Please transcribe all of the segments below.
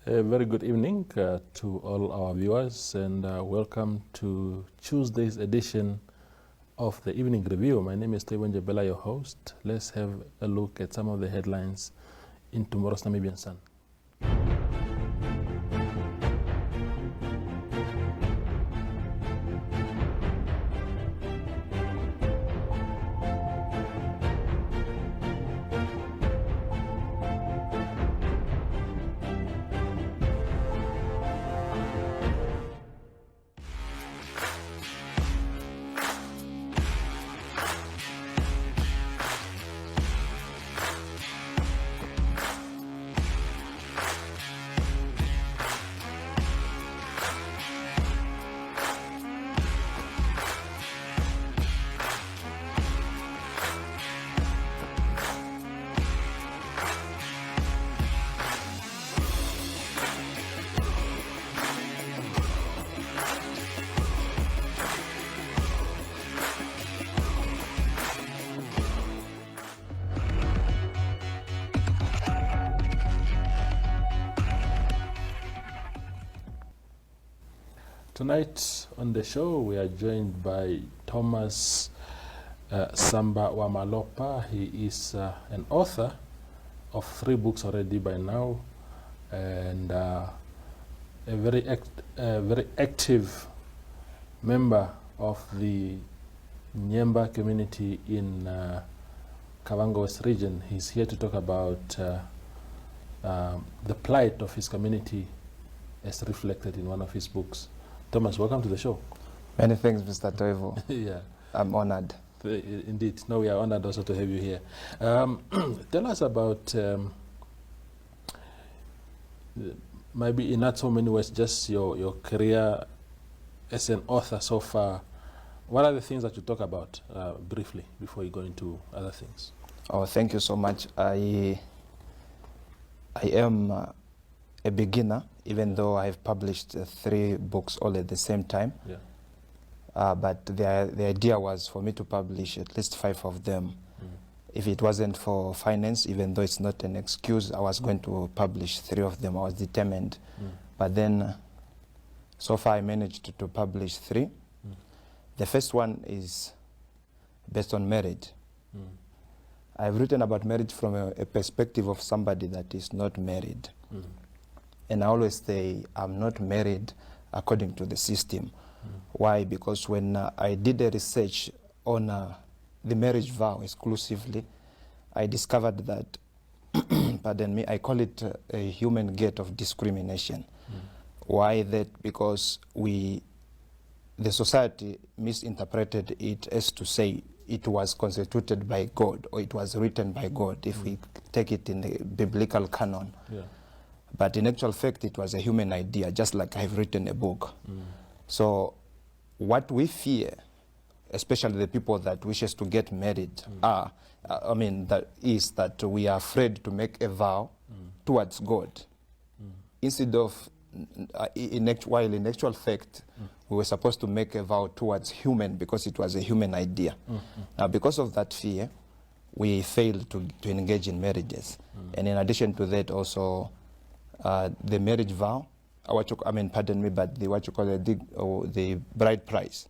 A very good evening to all our viewers, and welcome to Tuesday's edition of the Evening Review. My name is Tewan Jabela, your host. Let's have a look at some of the headlines in tomorrow's Namibian Sun. Tonight on the show, we are joined by Thomas Samba Wamalopa. He is an author of 3 books already by now, and a very active member of the Nyemba community in Kavango West region. He's here to talk about the plight of his community as reflected in one of his books. Thomas, welcome to the show. Many thanks, Mr. Toivo. Yeah. I'm honored. Indeed. No, we are honored also to have you here. Tell us about, maybe in not so many words, just your career as an author so far. What are the things that you talk about briefly before you go into other things? Oh, thank you so much. I am a beginner, even though I have published 3 books all at the same time. Yeah. But the idea was for me to publish at least 5 of them. If it wasn't for finance, even though it's not an excuse, I was going to publish 3 of them. I was determined. But then, so far I managed to publish 3. The first one is based on marriage. I've written about marriage from a perspective of somebody that is not married. And I always say I'm not married according to the system. Why? Because when I did a research on the marriage vow exclusively, I discovered that, pardon me, I call it a human gate of discrimination. Why that? Because the society misinterpreted it as to say it was constituted by God, or it was written by God, if we take it in the biblical canon. Yeah. But in actual fact, it was a human idea, just like I've written a book. So what we fear, especially the people that wishes to get married, is that we are afraid to make a vow towards God. Instead of, while in actual fact, we were supposed to make a vow towards human, because it was a human idea. Now, because of that fear, we failed to engage in marriages. And in addition to that, also, the marriage vow, pardon me, but the bride price,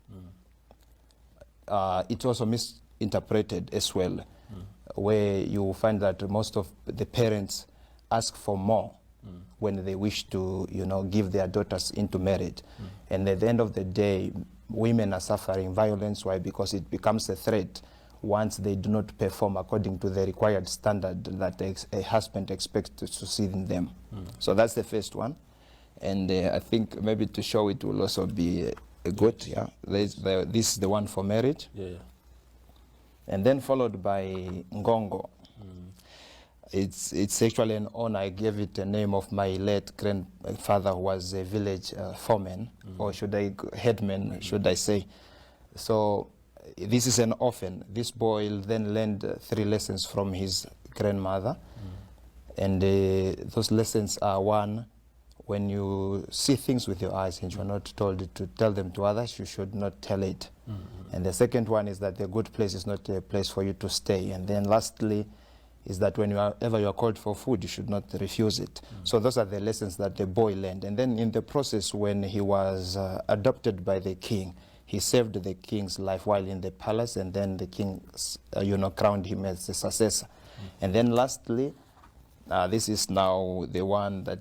it's also misinterpreted as well, where you find that most of the parents ask for more when they wish to, give their daughters into marriage. And at the end of the day, women are suffering violence. Why? Because it becomes a threat once they do not perform according to the required standard that a husband expects to see in them. So that's the first one. And I think maybe to show it will also be a good, yeah. This is the one for marriage. Yeah. And then followed by Ngongo. It's actually an honor. I gave it a name of my late grandfather, who was a village foreman, or headman, should I say. So this is an orphan. This boy then learned 3 lessons from his grandmother. And those lessons are: 1, when you see things with your eyes and you are not told to tell them to others, you should not tell it. And the second one is that the good place is not a place for you to stay. And then lastly, is that whenever you are called for food, you should not refuse it. So those are the lessons that the boy learned. And then in the process, when he was adopted by the king, he saved the king's life while in the palace, and then the king, crowned him as the successor. And then lastly, this is now the one that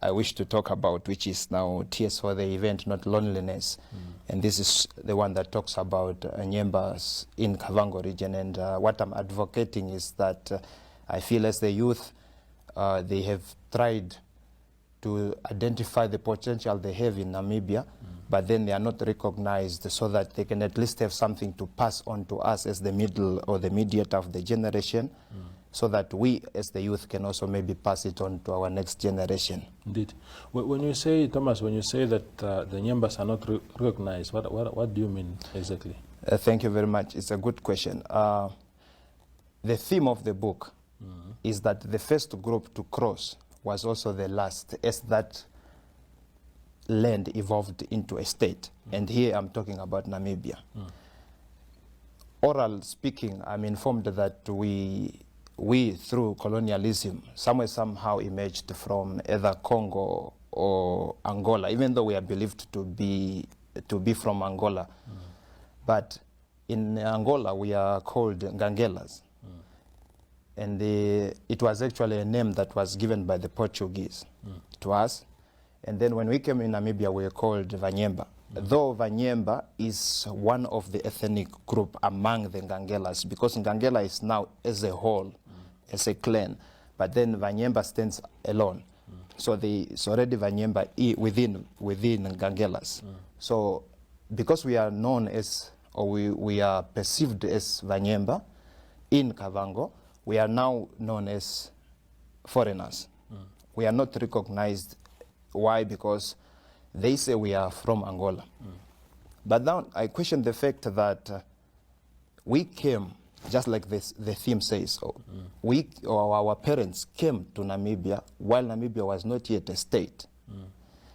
I wish to talk about, which is now Tears for the Event, Not Loneliness. And this is the one that talks about Nyembas in Kavango region. And what I'm advocating is that I feel as the youth, they have tried to identify the potential they have in Namibia, but then they are not recognized, so that they can at least have something to pass on to us as the middle or the mediator of the generation, so that we as the youth can also maybe pass it on to our next generation. Indeed. When you say, Thomas, when you say that the Nyembas are not recognized, what do you mean exactly? Thank you very much. It's a good question. The theme of the book is that the first group to cross was also the last, as that land evolved into a state. And here I'm talking about Namibia. Oral speaking, I'm informed that we through colonialism, somehow emerged from either Congo or Angola, even though we are believed to be from Angola. But in Angola, we are called Ngangelas. And it was actually a name that was given by the Portuguese to us. And then when we came in Namibia, we were called Vanyemba. Though Vanyemba is one of the ethnic group among the Ngangelas, because Ngangela is now as a whole, as a clan, but then Vanyemba stands alone. So it's already Vanyemba within Ngangelas. So because we are known as, or we are perceived as Vanyemba in Kavango, we are now known as foreigners. We are not recognized. Why? Because they say we are from Angola. But now I question the fact that we came, just like the theme says, our parents came to Namibia while Namibia was not yet a state.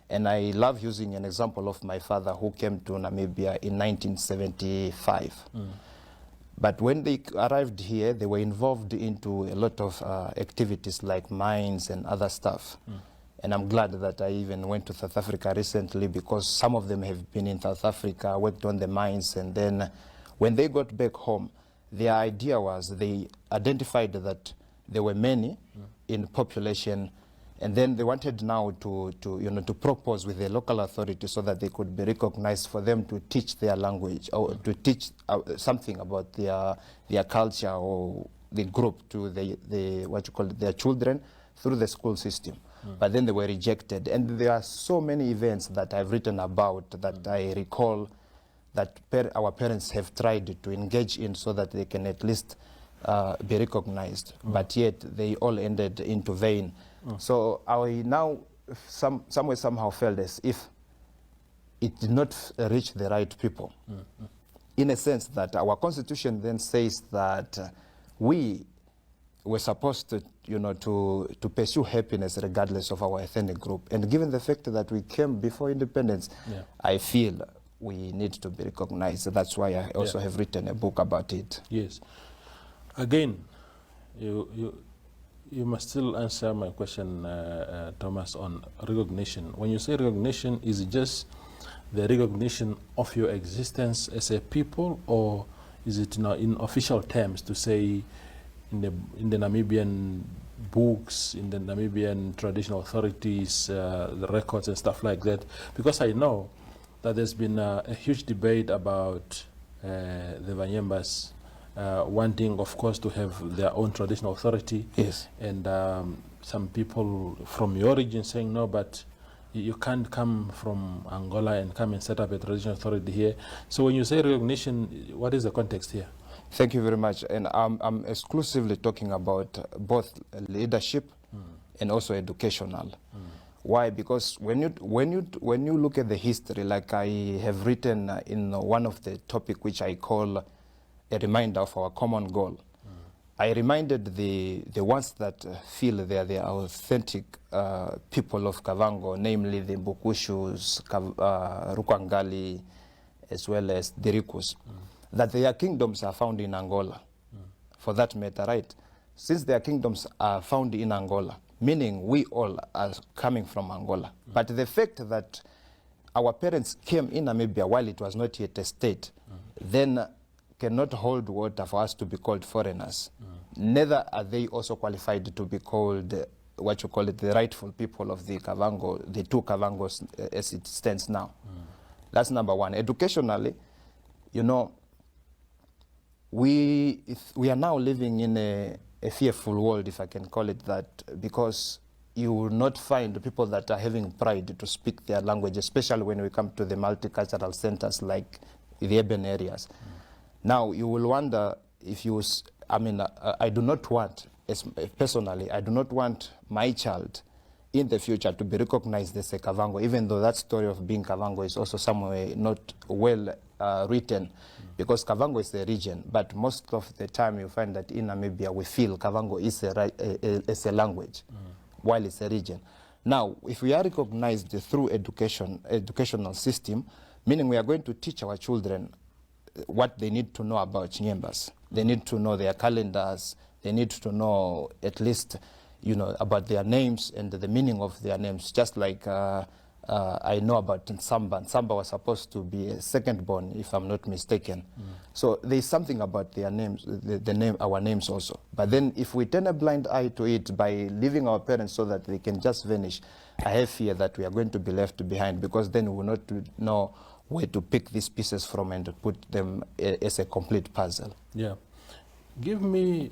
And I love using an example of my father, who came to Namibia in 1975. But when they arrived here, they were involved into a lot of activities like mines and other stuff. And I'm glad that I even went to South Africa recently, because some of them have been in South Africa, worked on the mines, and then when they got back home, their idea was they identified that there were many in population, and then they wanted now to propose with the local authority so that they could be recognized, for them to teach their language, or to teach something about their culture or the group to their children through the school system. But then they were rejected. And there are so many events that I've written about that I recall that our parents have tried to engage in, so that they can at least be recognized. But yet they all ended into vain. So I now somehow felt as if it did not reach the right people. In a sense that our constitution then says that we were supposed to, to pursue happiness regardless of our ethnic group. And given the fact that we came before independence, I feel we need to be recognized. That's why I also have written a book about it. Yes. Again, you must still answer my question, Thomas, on recognition. When you say recognition, is it just the recognition of your existence as a people, or is it in official terms to say in the Namibian books, in the Namibian traditional authorities, the records and stuff like that? Because I know that there's been a huge debate about the Vanyembas wanting, of course, to have their own traditional authority. Yes. And some people from your region saying, no, but you can't come from Angola and come and set up a traditional authority here. So when you say recognition, what is the context here? Thank you very much. And I'm exclusively talking about both leadership and also educational. Why? Because when you look at the history, like I have written in one of the topic which I call a reminder of our common goal, I reminded the ones that feel they are the authentic people of Kavango, namely the Mbukushus, Rukwangali, as well as the Rikus, that their kingdoms are found in Angola, for that matter, right? since their kingdoms are found in Angola, meaning we all are coming from Angola. But the fact that our parents came in Namibia while it was not yet a state, then cannot hold water for us to be called foreigners. Neither are they also qualified to be called what you call it, the rightful people of the Kavango, the two Kavangos as it stands now. That's number one. Educationally, you know, we are now living in a fearful world, if I can call it that, because you will not find people that are having pride to speak their language, especially when we come to the multicultural centers like the urban areas. Now, you will wonder if you, I do not want, personally, I do not want my child in the future to be recognized as a Kavango, even though that story of being Kavango is also somewhere not well written, because Kavango is a region, but most of the time you find that in Namibia we feel Kavango is a language, while it's a region. Now, if we are recognized through educational system, meaning we are going to teach our children what they need to know about Nyembas. They need to know their calendars. They need to know at least, you know, about their names and the meaning of their names. Just like I know about Nsamba. Nsamba was supposed to be a second born, if I'm not mistaken. So there's something about their names, our names also. But then if we turn a blind eye to it by leaving our parents so that they can just vanish, I have fear that we are going to be left behind, because then we will not know where to pick these pieces from and to put them as a complete puzzle. Yeah. Give me,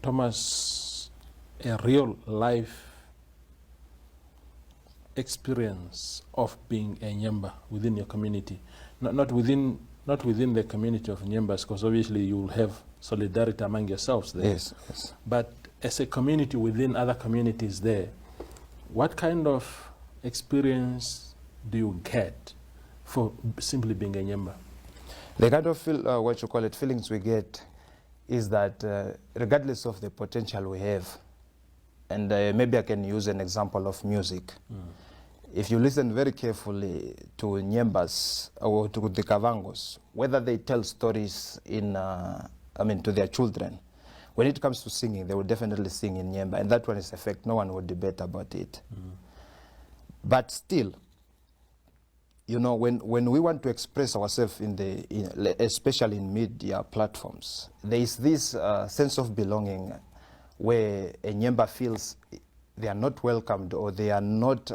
Thomas, a real life experience of being a Nyemba within your community. Not within the community of Nyembas, because obviously you will have solidarity among yourselves there. Yes, yes. But as a community within other communities there, what kind of experience do you get for simply being a Nyemba? The kind of feelings we get is that regardless of the potential we have, and maybe I can use an example of music. If you listen very carefully to Nyembas or to the Kavangos, whether they tell stories to their children, when it comes to singing, they will definitely sing in Nyemba, and that one is a fact. No one will debate about it. But still, you know, when we want to express ourselves especially in media platforms, there is this sense of belonging where a Nyemba feels they are not welcomed or they are not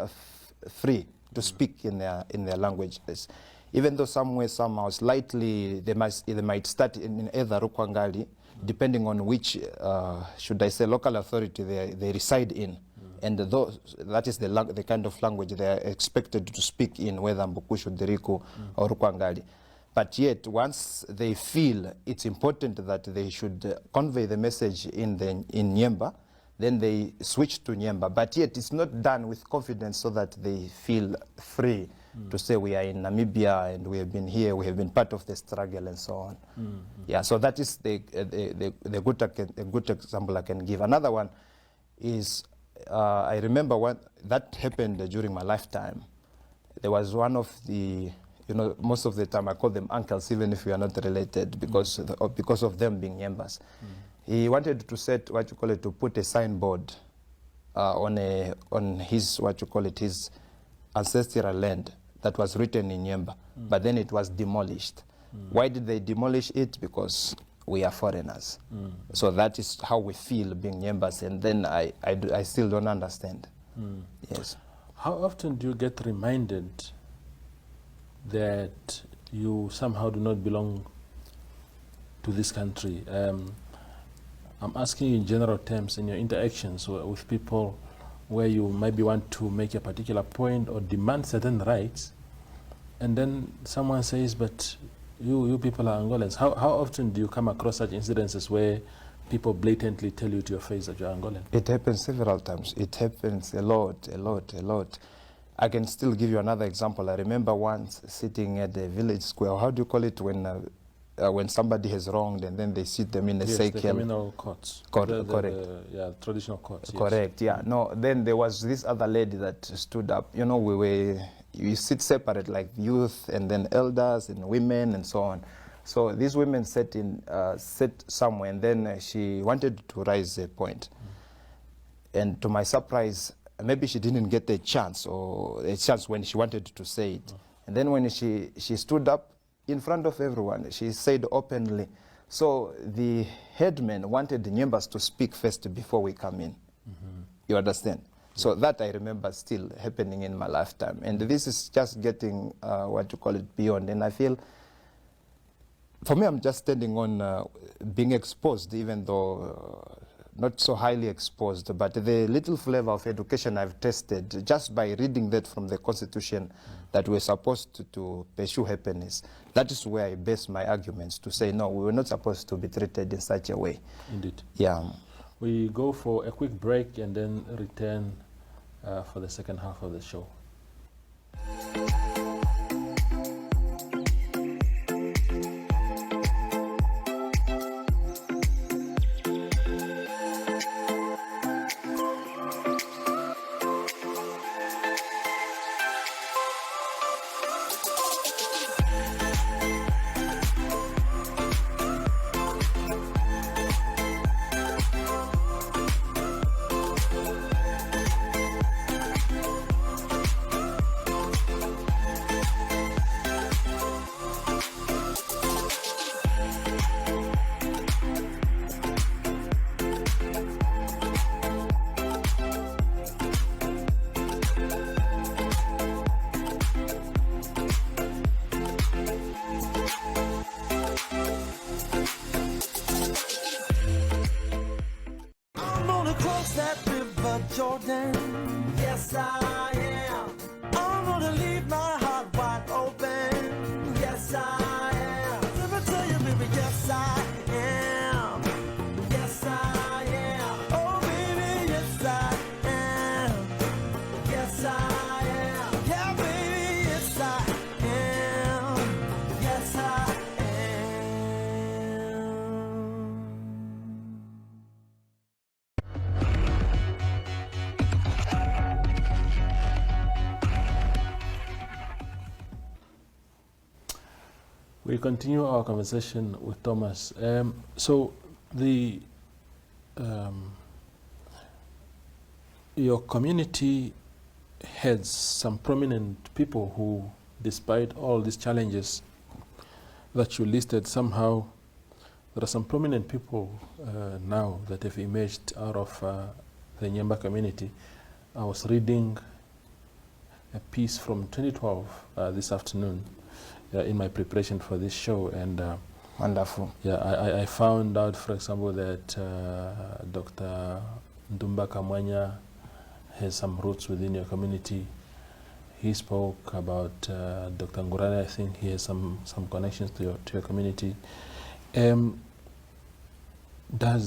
free to speak in their languages. Even though somewhere, somehow, slightly, they might start in either Rukwangali, depending on which, should I say, local authority they reside in. And that is the kind of language they are expected to speak in, whether Mbukushu, Diriku, or Rukwangali. But yet, once they feel it's important that they should convey the message in Nyemba, then they switch to Nyemba. But yet, it's not done with confidence so that they feel free to say we are in Namibia and we have been here, we have been part of the struggle and so on. Yeah, so that is the good example I can give. Another one is, I remember that happened during my lifetime. There was one of the, you know, most of the time I call them uncles, even if we are not related, because of them being Nyembas. He wanted to set, to put a signboard on his, his ancestral land that was written in Nyemba, but then it was demolished. Why did they demolish it? Because we are foreigners. So that is how we feel being Nyembas, and then I still don't understand. Yes. How often do you get reminded that you somehow do not belong to this country? I'm asking you in general terms, in your interactions with people where you maybe want to make a particular point or demand certain rights, and then someone says, but you people are Angolans. How often do you come across such incidences where people blatantly tell you to your face that you're Angolan? It happens several times. It happens a lot. I can still give you another example. I remember once sitting at the village square. How do you call it when somebody has wronged and then they sit them in a cycle? The communal courts. Correct. Traditional courts. Correct. Yes. Yeah. No. Then there was this other lady that stood up. You know, we sit separate, like youth and then elders and women and so on. So these women sat somewhere, and then she wanted to raise a point. And to my surprise, maybe she didn't get a chance when she wanted to say it. And then when she stood up in front of everyone, she said openly, so the headman wanted the Nyembas to speak first before we come in. You understand? So that I remember still happening in my lifetime. And this is just getting, beyond. And I feel, for me, I'm just standing on being exposed, even though not so highly exposed, but the little flavor of education I've tasted just by reading that from the Constitution that we're supposed to pursue happiness. That is where I base my arguments to say, no, we were not supposed to be treated in such a way. Indeed. Yeah. We go for a quick break and then return for the second half of the show. Jordan, yes I am. I'm gonna leave my heart wide open. Yes I am. Let me tell you, baby, yes I am. Yes I am. Oh baby, yes I am. Yes I am. Yeah, baby, yes I am. Yes I am. We continue our conversation with Thomas. So your community has some prominent people who, despite all these challenges that you listed, somehow there are some prominent people now that have emerged out of the Nyemba community. I was reading a piece from 2012 this afternoon in my preparation for this show, and Wonderful. yeah, I found out, for example, that Dr. Ndumba Kamwanya has some roots within your community. He spoke about Dr. Ngurane. I think he has some connections to your community. Does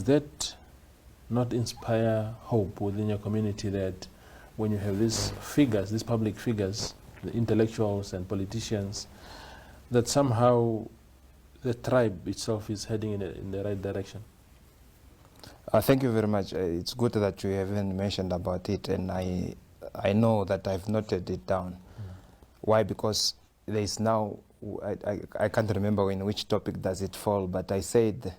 that not inspire hope within your community that when you have these figures, these public figures, the intellectuals and politicians, that somehow the tribe itself is heading in the right direction? Thank you very much. It's good that you haven't mentioned about it, and I know that I've noted it down. Why? Because there is now, I can't remember in which topic does it fall, but I said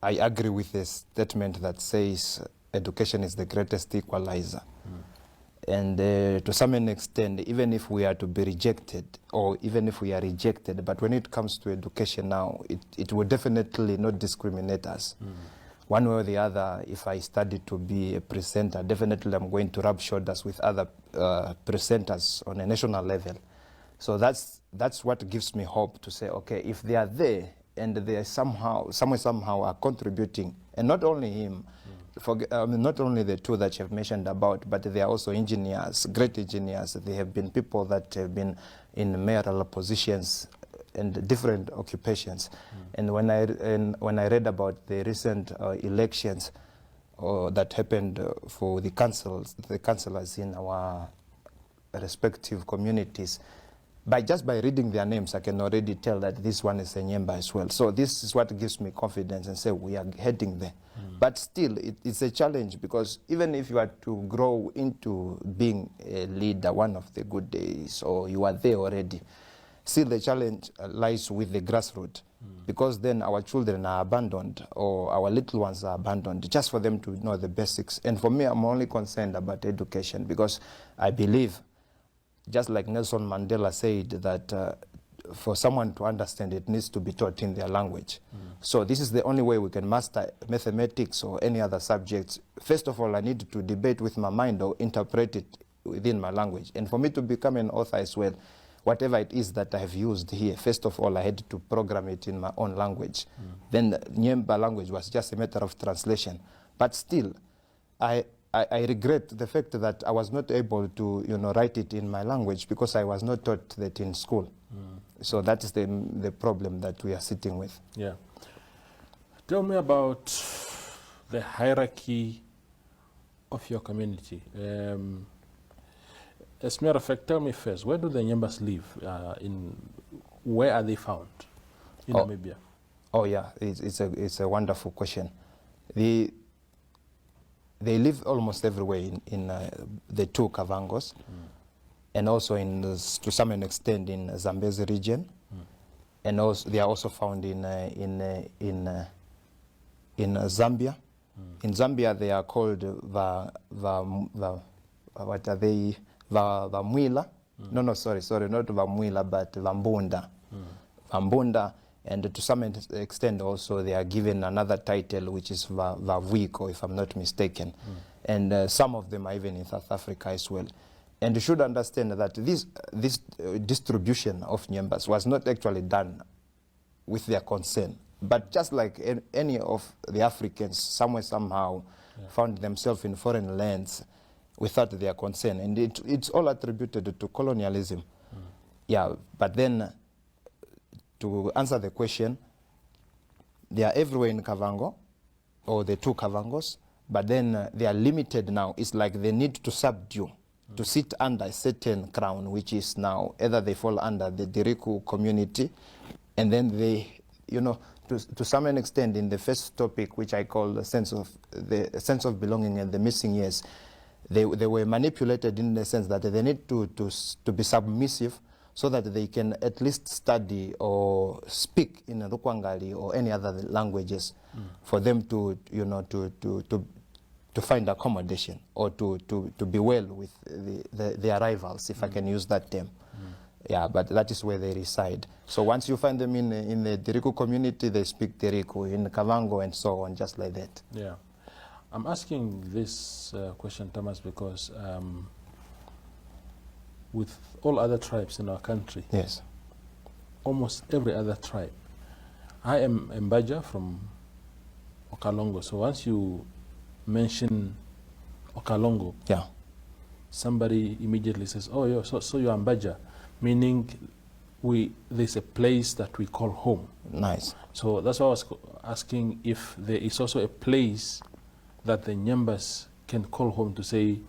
I agree with the statement that says education is the greatest equalizer. And to some extent, even if we are to be rejected, or even if we are rejected, but when it comes to education now, it will definitely not discriminate us. One way or the other, if I study to be a presenter, definitely I'm going to rub shoulders with other presenters on a national level. So that's what gives me hope to say, okay, if they are there and they somehow are contributing, and not only him, not only the two that you have mentioned about, but they are also engineers, great engineers. They have been people that have been in mayoral positions and different occupations. And when I read about the recent elections that happened for the councillors in our respective communities, just by reading their names, I can already tell that this one is a Nyemba as well. So this is what gives me confidence and say we are heading there. But still, it's a challenge, because even if you are to grow into being a leader one of the good days, or you are there already, still the challenge lies with the grassroots, because then our children are abandoned, or our little ones are abandoned, just for them to know the basics. And for me, I'm only concerned about education, because I believe, just like Nelson Mandela said, that for someone to understand, it needs to be taught in their language. So this is the only way we can master mathematics or any other subjects. First of all, I need to debate with my mind or interpret it within my language. And for me to become an author as well, whatever it is that I have used here, first of all, I had to program it in my own language. Then the Nyemba language was just a matter of translation. But still, I regret the fact that I was not able to, write it in my language, because I was not taught that in school. So that is the problem that we are sitting with. Yeah. Tell me about the hierarchy of your community. As a matter of fact, tell me first, where do the Nyembas live? Where are they found in Namibia? Oh yeah, it's a wonderful question. They live almost everywhere in the two Kavangos, and also to some extent in Zambezi region, and also they are also found in Zambia. In Zambia, they are called what are they? Vamwila. No, sorry, not Vamwila, but Vambunda. Vambunda, and to some extent also they are given another title, which is Vavuiko, if I'm not mistaken. And some of them are even in South Africa as well. And you should understand that this distribution of Nyembas was not actually done with their consent, but just like any of the Africans, somehow found themselves in foreign lands without their consent, and it's all attributed to colonialism. Yeah, but then to answer the question, they are everywhere in Kavango, or the two Kavangos, but then they are limited now. It's like they need to subdue, to sit under a certain crown, which is now either they fall under the Diriku community, and then they, to some extent, in the first topic, which I call the sense of belonging and the missing years, they were manipulated in the sense that they need to be submissive, so that they can at least study or speak in Rukwangali or any other languages, for them to find accommodation, or to be well with their rivals, if I can use that term. Yeah, but that is where they reside. So once you find them in the Diriku community, they speak Diriku, in Kavango and so on, just like that. Yeah. I'm asking this question, Thomas, because with all other tribes in our country, Yes. almost every other tribe, I am Mbaja from Okalongo. So once you mention Okalongo, Yeah. somebody immediately says, "Oh, so you're Mbaja," meaning there's a place that we call home. Nice. So that's why I was asking if there is also a place that the Nyembas can call home, to say,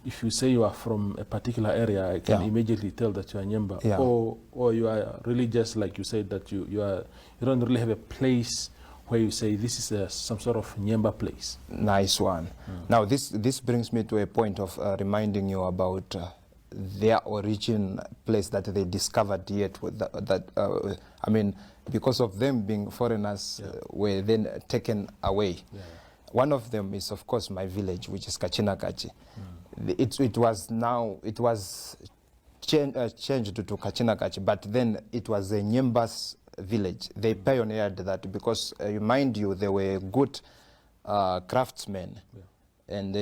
if you say you are from a particular area, I can immediately tell that you are Nyemba. Yeah. Or you are really just like you said, that you don't really have a place where you say this is some sort of Nyemba place. Nice one. Now this brings me to a point of reminding you about their origin place that they discovered yet. I mean, because of them being foreigners, were then taken away. Yeah. One of them is, of course, my village, which is Kachinakachi. It was changed to Kachinakachi, but then it was a Nyembas village. They pioneered that because, mind you, they were good craftsmen and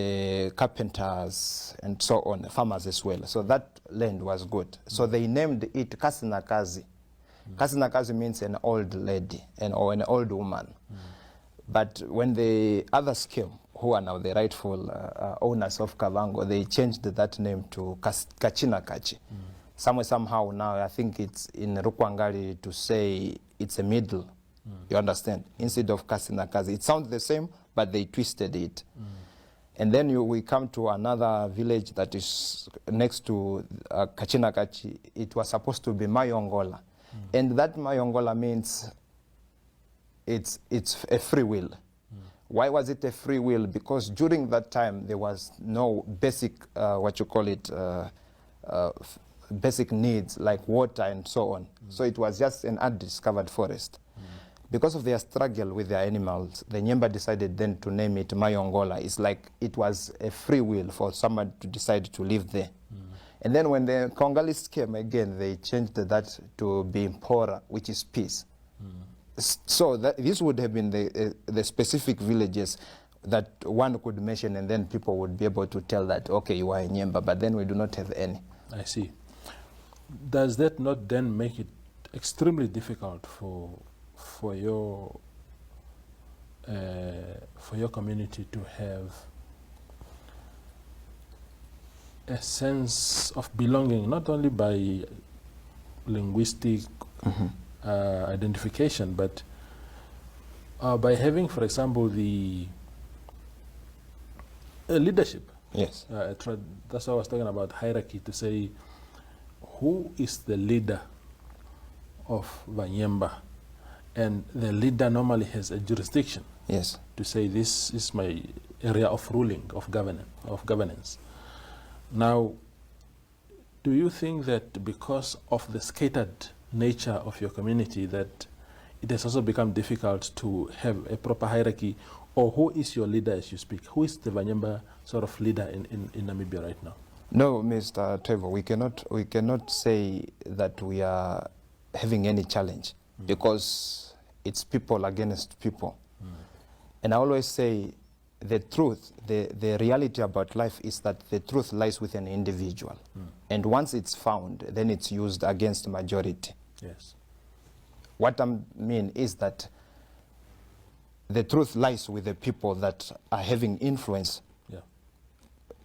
carpenters and so on, farmers as well. So that land was good. So they named it Kasinakazi. Kasinakazi means an old lady or an old woman. But when the others came, who are now the rightful owners of Kavango, they changed that name to Kachinakachi. Somehow now, I think it's in Rukwangali to say it's a middle. You understand? Instead of Kasinakazi. It sounds the same, but they twisted it. And then we come to another village that is next to Kachinakachi. It was supposed to be Mayongola. And that Mayongola means it's a free will. Why was it a free will? Because during that time there was no basic, basic needs like water and so on. So it was just an undiscovered forest. Because of their struggle with their animals, the Nyemba decided then to name it Mayongola. It's like it was a free will for someone to decide to live there. And then when the Congolese came again, they changed that to be Mpora, which is peace. So this would have been the specific villages that one could mention, and then people would be able to tell that, okay, you are a Nyemba, but then we do not have any. I see. Does that not then make it extremely difficult for your community to have a sense of belonging, not only by linguistic identification, but by having, for example, the leadership? Yes. That's why I was talking about hierarchy, to say who is the leader of Vanyemba. And the leader normally has a jurisdiction. Yes. To say this is my area of ruling, of governance. Now, do you think that because of the scattered nature of your community, that it has also become difficult to have a proper hierarchy? Or who is your leader as you speak? Who is the Vanyemba sort of leader in Namibia right now? No, Mr. Trevor, we cannot say that we are having any challenge, because it's people against people. And I always say the truth, the reality about life is that the truth lies with an individual. And once it's found, then it's used against the majority. Yes. What I mean is that the truth lies with the people that are having influence,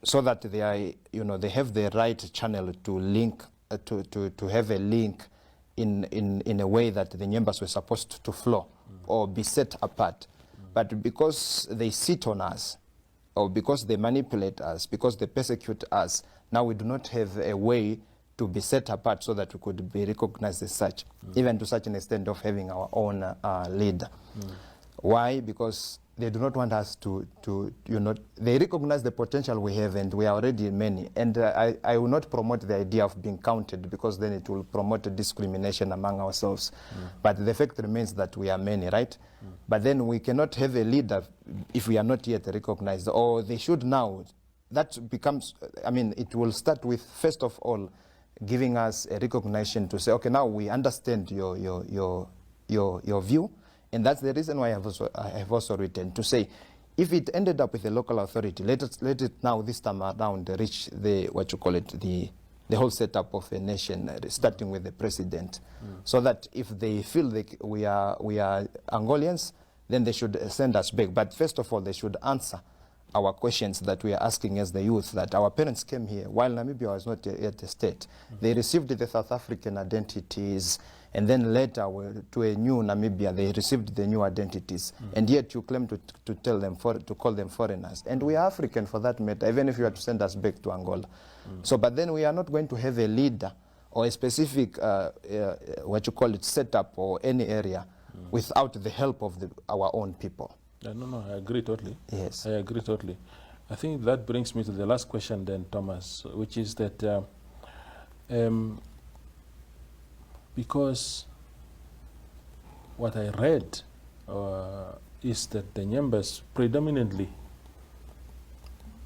so that they are, they have the right channel to link, to have a link in a way that the Nyembas were supposed to flow or be set apart. But because they sit on us, or because they manipulate us, because they persecute us, now we do not have a way to be set apart so that we could be recognized as such, even to such an extent of having our own leader. Why? Because they do not want us to they recognize the potential we have, and we are already many. And I will not promote the idea of being counted, because then it will promote discrimination among ourselves. But the fact remains that we are many, right? But then we cannot have a leader if we are not yet recognized, or they should now. That becomes, it will start with, first of all, giving us a recognition to say, okay, now we understand your view. And that's the reason why I have also written to say, if it ended up with a local authority, let it now this time around reach the whole setup of a nation, starting with the president, so that if they feel that we are Angolians, then they should send us back. But first of all, they should answer our questions that we are asking as the youth, that our parents came here while Namibia was not yet a state. They received the South African identities, and then later to a new Namibia, they received the new identities. And yet you claim to tell them, to call them foreigners. And we are African for that matter, even if you are to send us back to Angola. So, but then we are not going to have a leader or a specific, setup or any area without the help of our own people. No, I agree totally. Yes. I agree totally. I think that brings me to the last question then, Thomas, which is that because what I read is that the Nyembas predominantly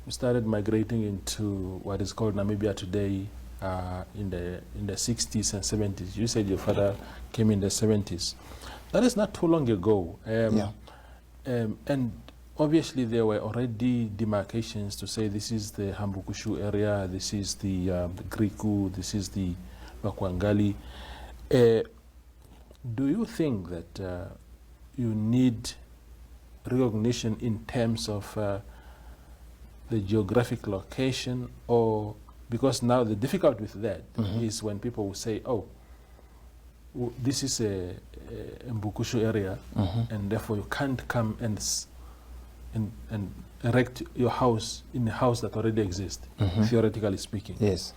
started migrating into what is called Namibia today in the 60s and 70s. You said your father came in the 70s. That is not too long ago. And obviously there were already demarcations to say this is the Hambukushu area, this is the Griku, this is the Bakwangali. Do you think that you need recognition in terms of the geographic location, or because now the difficulty with that is when people will say, oh, this is a Mbukushu area, and therefore you can't come and erect your house in a house that already exists, theoretically speaking. Yes.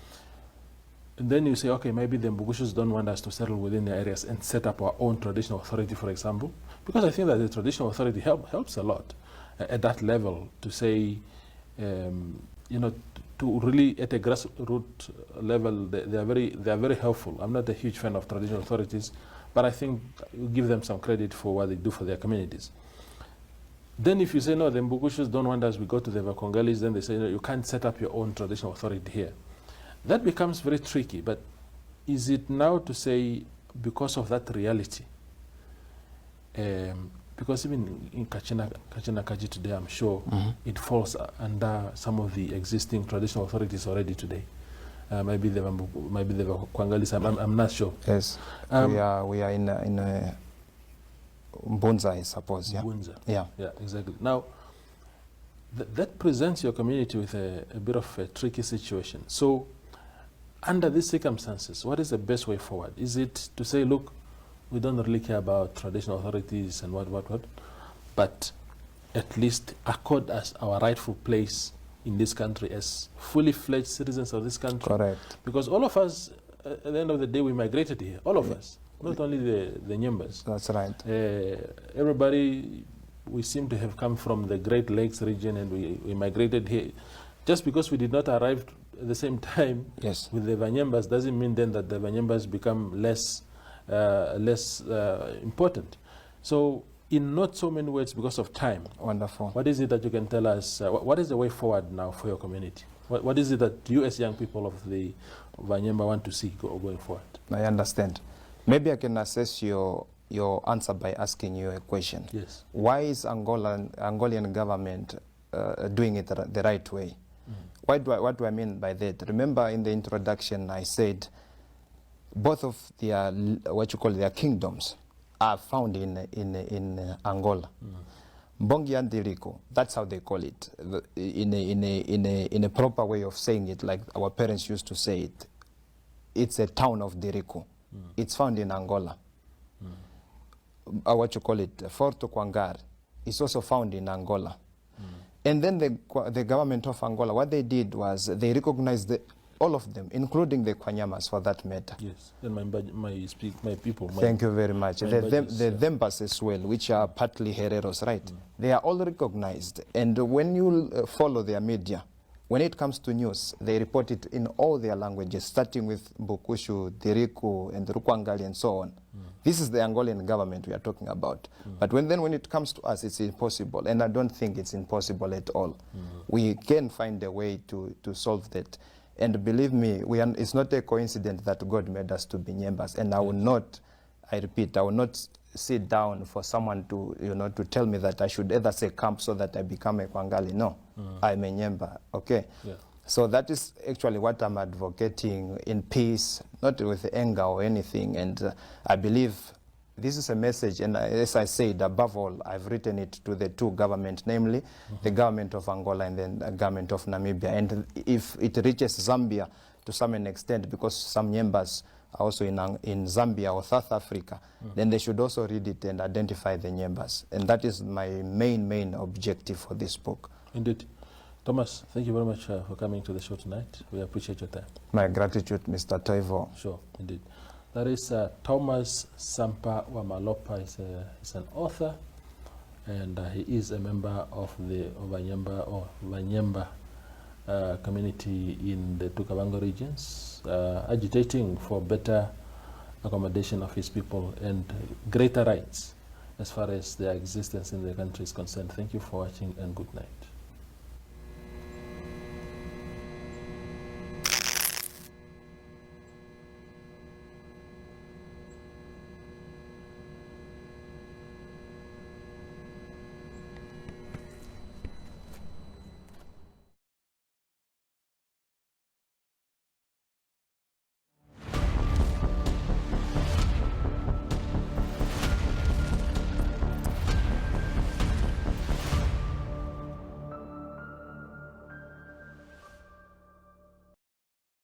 And then you say, okay, maybe the Mbukushus don't want us to settle within the areas and set up our own traditional authority, for example, because I think that the traditional authority helps a lot at that level to say, to really at a grassroots level, they are very helpful. I'm not a huge fan of traditional authorities, but I think we give them some credit for what they do for their communities. Then if you say, no, the Mbukushus don't want us, we go to the Vakongalis, then they say, no, you can't set up your own traditional authority here. That becomes very tricky, but is it now to say, because of that reality, because even in Kachina Kaji today, I'm sure it falls under some of the existing traditional authorities already today. Maybe the Kwangalis, I'm not sure. Yes, we are in a Mbunza, I suppose. Yeah. Mbunza. Yeah. Yeah, exactly. Now, that presents your community with a bit of a tricky situation. So, under these circumstances, what is the best way forward? Is it to say, look, we don't really care about traditional authorities and what, but at least accord us our rightful place in this country as fully fledged citizens of this country? Correct. Because all of us, at the end of the day, we migrated here. All of us, not only the Nyembas. That's right. Everybody, we seem to have come from the Great Lakes region, and we migrated here. Just because we did not arrive at the same time Yes. with the Vanyembas doesn't mean then that the Vanyembas become less important. So, in not so many words, because of time, Wonderful. what is it that you can tell us? What is the way forward now for your community? What is it that you as young people of the Vanyemba want to see going forward? I understand. Maybe I can assess your answer by asking you a question. Yes. Why is Angolan government doing it the right way? What do I mean by that? Remember in the introduction I said both of their, their kingdoms are found in Angola. Mbongi and Diriko, that's how they call it, in a proper way of saying it, like our parents used to say it. It's a town of Diriko. It's found in Angola. Fort Kwangar is also found in Angola. And then the government of Angola, what they did was they recognized all of them, including the Kwanyamas for that matter. Yes, and my people. Thank you very much. my The badges, yeah. Thembas as well, which are partly Hereros, right? They are all recognized. And when you follow their media, when it comes to news, they report it in all their languages, starting with Mbukushu, Diriku, and Rukwangali, and so on. This is the Angolan government we are talking about. But when it comes to us, it's impossible. And I don't think it's impossible at all. We can find a way to solve that. And believe me, it's not a coincidence that God made us to be Nyembas. And I will not sit down for someone to tell me that I should either say camp so that I become a Kwangali. No, I'm a Nyemba, okay? Yeah. So that is actually what I'm advocating, in peace, not with anger or anything. And I believe this is a message, and as I said, above all, I've written it to the two governments, namely the government of Angola and then the government of Namibia. And if it reaches Zambia to some extent, because some Nyembas are also in Zambia or South Africa, then they should also read it and identify the Nyembas. And that is my main objective for this book. Indeed. Thomas, thank you very much for coming to the show tonight. We appreciate your time. My gratitude, Mr. Toivo. Sure, indeed. That is Thomas Sampa Wamalopa. He's an author, and he is a member of the Vanyemba community in the Tukabango regions, agitating for better accommodation of his people and greater rights as far as their existence in the country is concerned. Thank you for watching, and good night.